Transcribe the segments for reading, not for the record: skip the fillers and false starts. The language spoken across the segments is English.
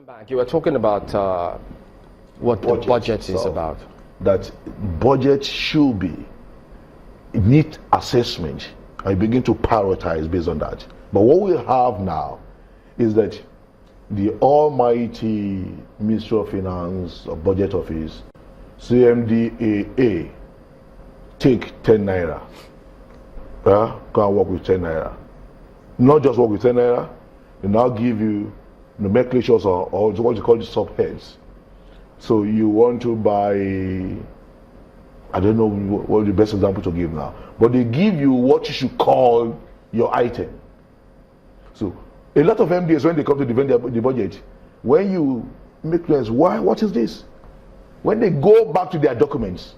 Back. You were talking about what the budget is about. That budget should be neat assessment. I begin to prioritize based on that. But what we have now is that the almighty Ministry of Finance or Budget Office, CMDAA, take 10 naira. Go and work with 10 naira. Not just work with 10 naira, they now give you nomenclatures or what you call the subheads. So you want to buy, I don't know what the best example to give now, but they give you what you should call your item. So a lot of MDs, when they come to defend the budget, when you make plans, what is this? When they go back to their documents,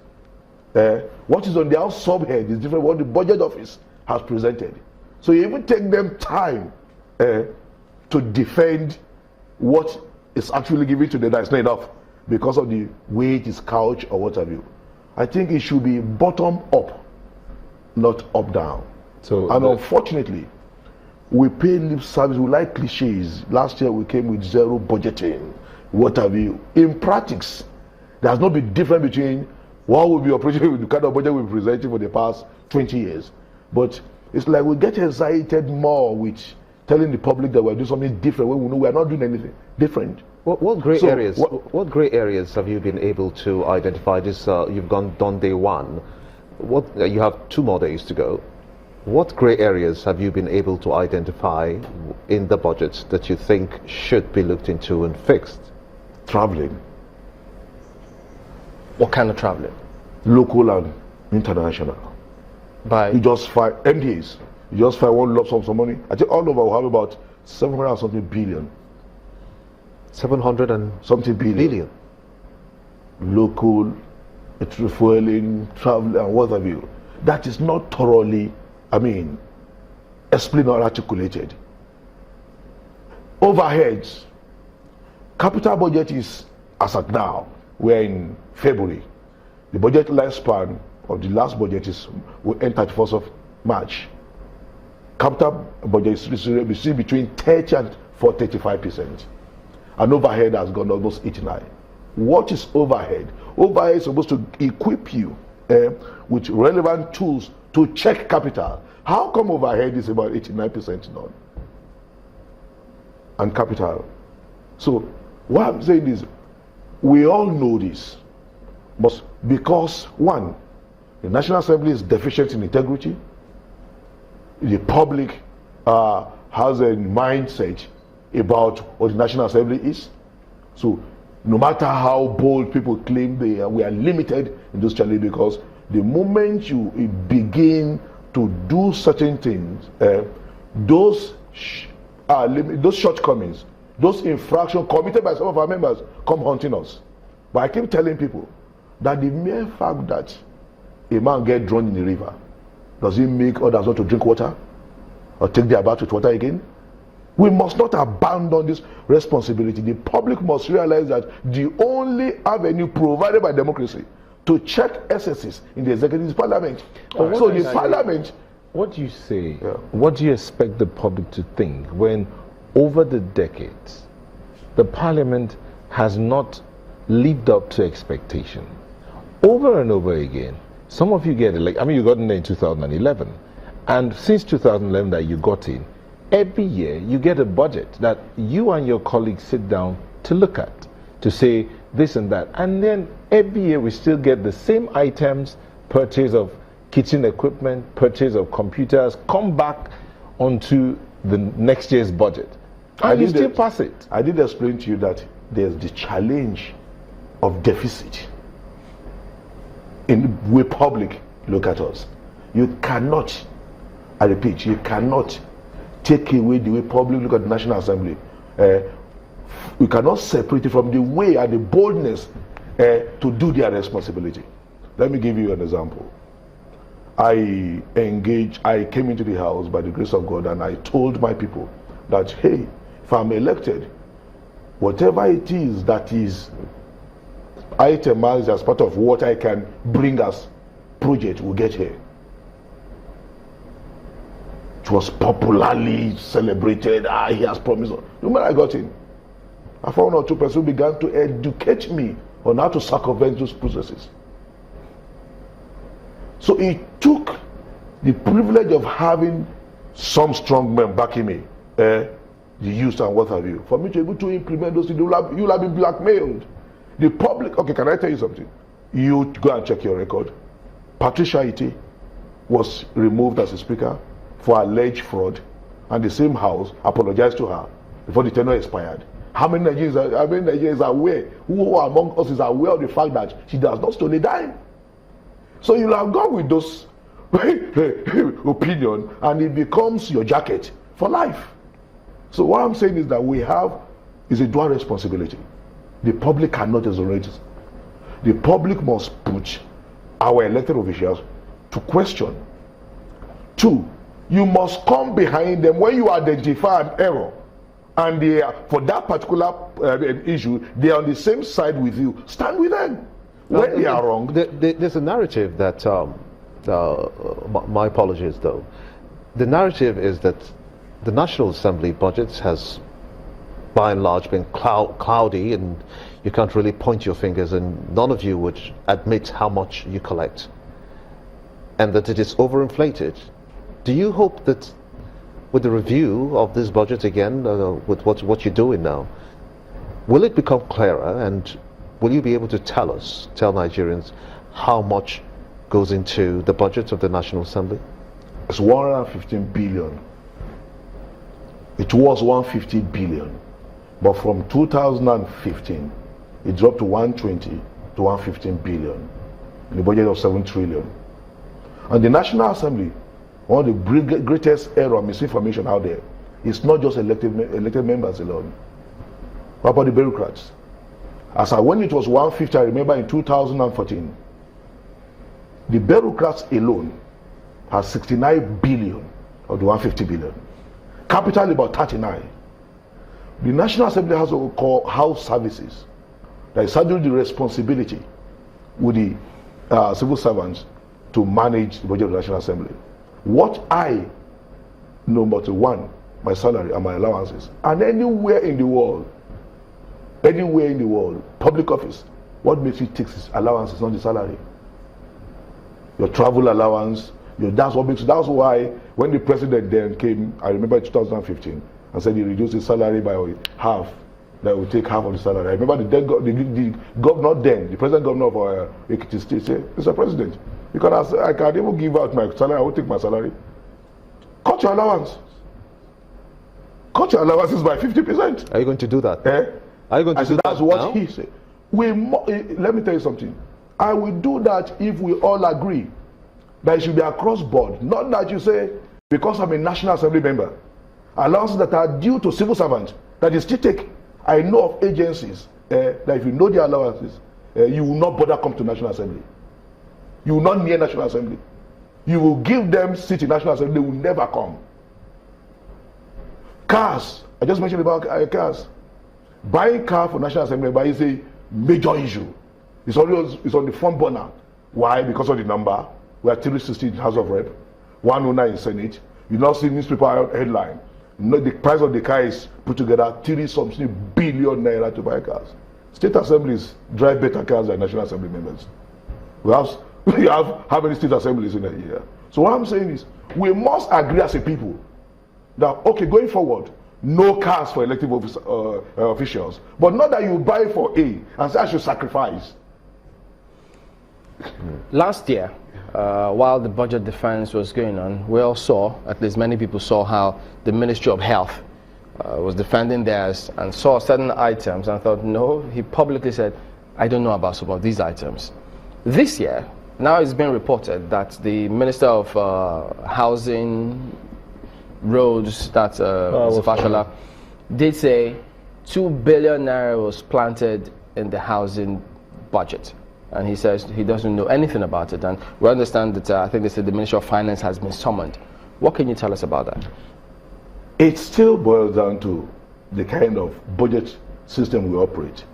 what is on their subhead is different what the budget office has presented. So you even take them time to defend what is actually given to them that is not enough because of the way it is couched or what have you. I think it should be bottom up, not up down. So unfortunately, we pay lip service, we like cliches. Last year we came with zero budgeting, what have you. In practice, there has not been difference between what we'll be operating with the kind of budget we've presented for the past 20 years. But it's like we get excited more with telling the public that we're doing something different when we know we're not doing anything different. What gray areas have you been able to identify? This you've done day one. You have 2 more days to go. What gray areas have you been able to identify in the budget that you think should be looked into and fixed? Traveling. What kind of traveling? Local and international. You just find MDAs. You just find one lump sum of money. I think all over will have about 700 and something billion. 700 and something billion. Local, refueling, travel, and what have you. That is not thoroughly, explained or articulated. Overheads. Capital budget is, as at now, we're in February. The budget lifespan of the last budget will end 31st of March. Capital budget is between 30 and 35%. And overhead has gone almost 89%. What is overhead? Overhead is supposed to equip you with relevant tools to check capital. How come overhead is about 89% done? And capital. So what I'm saying is, we all know this, but because one, the National Assembly is deficient in integrity, the public has a mindset about what the National Assembly is. So no matter how bold people claim we are limited in those challenges, because the moment you begin to do certain things, those shortcomings, those infractions committed by some of our members come haunting us. But I keep telling people that the mere fact that a man gets drowned in the river, does it make others not to drink water or take their bath with water again? We must not abandon this responsibility. The public must realize that the only avenue provided by democracy to check excesses in the executive is parliament. So the parliament... What do you say? Yeah. What do you expect the public to think when over the decades the parliament has not lived up to expectation? Over and over again, some of you get elected. You got in there in 2011, and since 2011 that you got in, every year you get a budget that you and your colleagues sit down to look at, to say this and that, and then every year we still get the same items: purchase of kitchen equipment, purchase of computers, come back onto the next year's budget, and you still pass it. I did explain to you that there's the challenge of deficit. In the way public look at us, you cannot, I repeat, you cannot take away the way public look at the National Assembly. We cannot separate it from the way and the boldness to do their responsibility. Let me give you an example. I came into the house by the grace of God, and I told my people that, hey, if I'm elected, whatever it is that is itemized as part of what I can bring as project will get here. It was popularly celebrated. He has promised. The moment I got in, I found one or two persons who began to educate me on how to circumvent those processes. So it took the privilege of having some strong men backing me, the youth and what have you, for me to be able to implement those things. You'll have been blackmailed. The public, okay, can I tell you something? You go and check your record. Patricia Iti was removed as a speaker for alleged fraud, and the same house apologized to her before the tenure expired. How many Nigerians are aware, who among us is aware of the fact that she does not steal a dime? So you'll have gone with those opinion, and it becomes your jacket for life. So what I'm saying is that we have is a dual responsibility. The public cannot exonerate us. The public must put our elected officials to question. 2, you must come behind them when you identify an error, and they are, for that particular issue, they are on the same side with you. Stand with them. When they are wrong. There's a narrative that, my apologies though, the narrative is that the National Assembly budget has by and large been cloudy, and you can't really point your fingers, and none of you would admit how much you collect, and that it is overinflated. Do you hope that with the review of this budget again, with what you're doing now, will it become clearer, and will you be able to tell Nigerians how much goes into the budget of the National Assembly? It's 115 billion. It was 150 billion. But from 2015, it dropped to 120 to 115 billion in the budget of 7 trillion. And the National Assembly, one of the greatest error of misinformation out there, is not just elected members alone. What about the bureaucrats? When it was 150, I remember in 2014, the bureaucrats alone has 69 billion of the 150 billion. Capital about 39. The National Assembly has what we call House Services. That is saddled the responsibility with the civil servants to manage the budget of the National Assembly. What I know about my salary and my allowances, and anywhere in the world, public office, what makes you take his allowances, not the salary. Your travel allowance, that's why when the president then came, I remember in 2015, and said he reduced his salary by half, that would take half of the salary. I remember the governor then, the present governor of Ekiti State said, Mr. President, because I can't even give out my salary, I will take my salary. Cut your allowance. Cut your allowances by 50%. Are you going to do that? Are you going to do that? That's what he said. Let me tell you something. I will do that if we all agree that it should be across board. Not that you say, because I'm a National Assembly member, allowances that are due to civil servants, that you still take. I know of agencies that if you know their allowances, you will not bother come to National Assembly. You will not near National Assembly. You will give them seat in National Assembly, they will never come. Cars, I just mentioned about cars. Buying car for National Assembly is a major issue. It's on the front burner. Why? Because of the number. We are 360 in House of Rep, 109 in Senate. You now see newspaper headline. The price of the car is put together 30-something billion naira to buy cars. State assemblies drive better cars than National Assembly members. We have how many state assemblies in a year? So what I'm saying is, we must agree as a people that, okay, going forward, no cars for elective officials, but not that you buy for A and say I should sacrifice. Last year, while the budget defense was going on, we all saw, at least many people saw, how the Ministry of Health was defending theirs and saw certain items and thought, no, he publicly said, I don't know about some of these items. This year, now it's been reported that the Minister of Housing, Roads, that's Fashola, did say 2 billion naira was planted in the housing budget. And he says he doesn't know anything about it. And we understand that I think they said the Ministry of Finance has been summoned. What can you tell us about that? It still boils down to the kind of budget system we operate.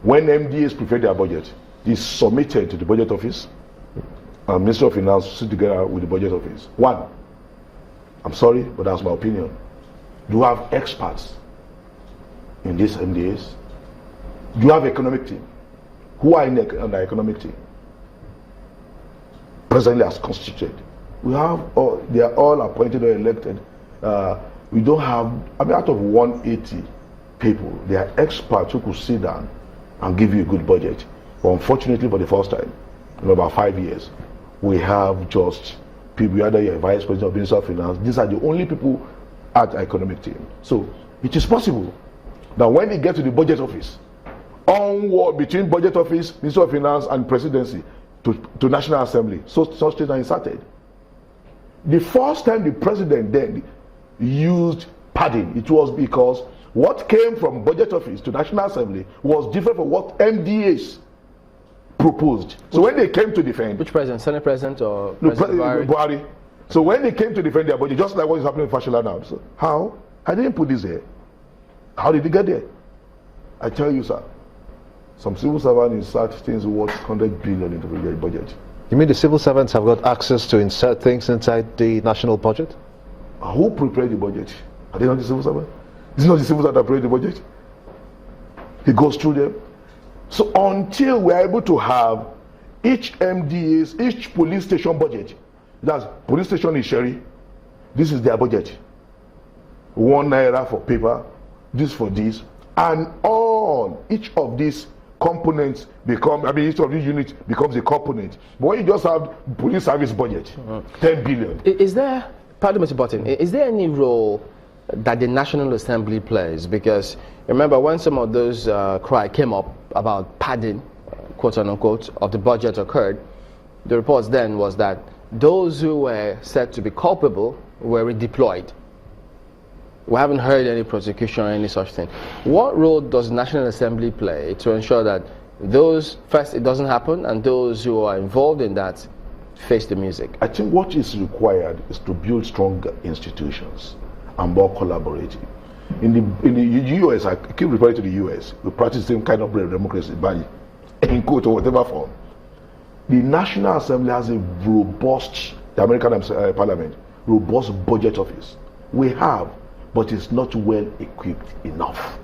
When MDAs prepare their budget, it's submitted to the budget office, and Ministry of Finance sit together with the budget office. One, I'm sorry, but that's my opinion. You have experts in these MDAs. You have economic team. Who are on the economic team? Presently as constituted. We have, they are all appointed or elected. We don't have, I mean, out of 180 people, they are experts who could sit down and give you a good budget. But unfortunately, for the first time in about 5 years, we have just people, either you're vice president or minister of finance. These are the only people at the economic team. So it is possible that when they get to the budget office, onward between budget office, minister of finance, and presidency to National Assembly, so such things are inserted. The first time the president then used padding, it was because what came from budget office to National Assembly was different from what MDAs proposed. So when they came to defend, which president, Senate President or President Buhari? So when they came to defend their budget, just like what is happening in Fashola now, so how? I didn't put this here. How did it get there? I tell you, sir, some civil servants insert things worth 100 billion into the budget. You mean the civil servants have got access to insert things inside the national budget? Who prepared the budget? Are they not the civil servant? Is it not the civil servant that prepared the budget? He goes through them. So until we are able to have each MDA's, each police station budget, that's police station in Sherry, this is their budget. 1 naira for paper, this for this, and all each of these components become, I mean, each of these units becomes a component. But when you just have police service budget, 10 billion. Is there, pardon Mr. Button, is there any role that the National Assembly plays? Because remember when some of those cry came up about padding, quote unquote, of the budget occurred, the reports then was that those who were said to be culpable were redeployed. We haven't heard any prosecution or any such thing. What role does the National Assembly play to ensure that those, first, it doesn't happen, and those who are involved in that face the music? I think what is required is to build stronger institutions and more collaborative. In the US, I keep referring to the US, we practice the same kind of democracy, but in quote or whatever form. The National Assembly has a robust, the American Parliament, robust budget office. We have, but it's not well equipped enough.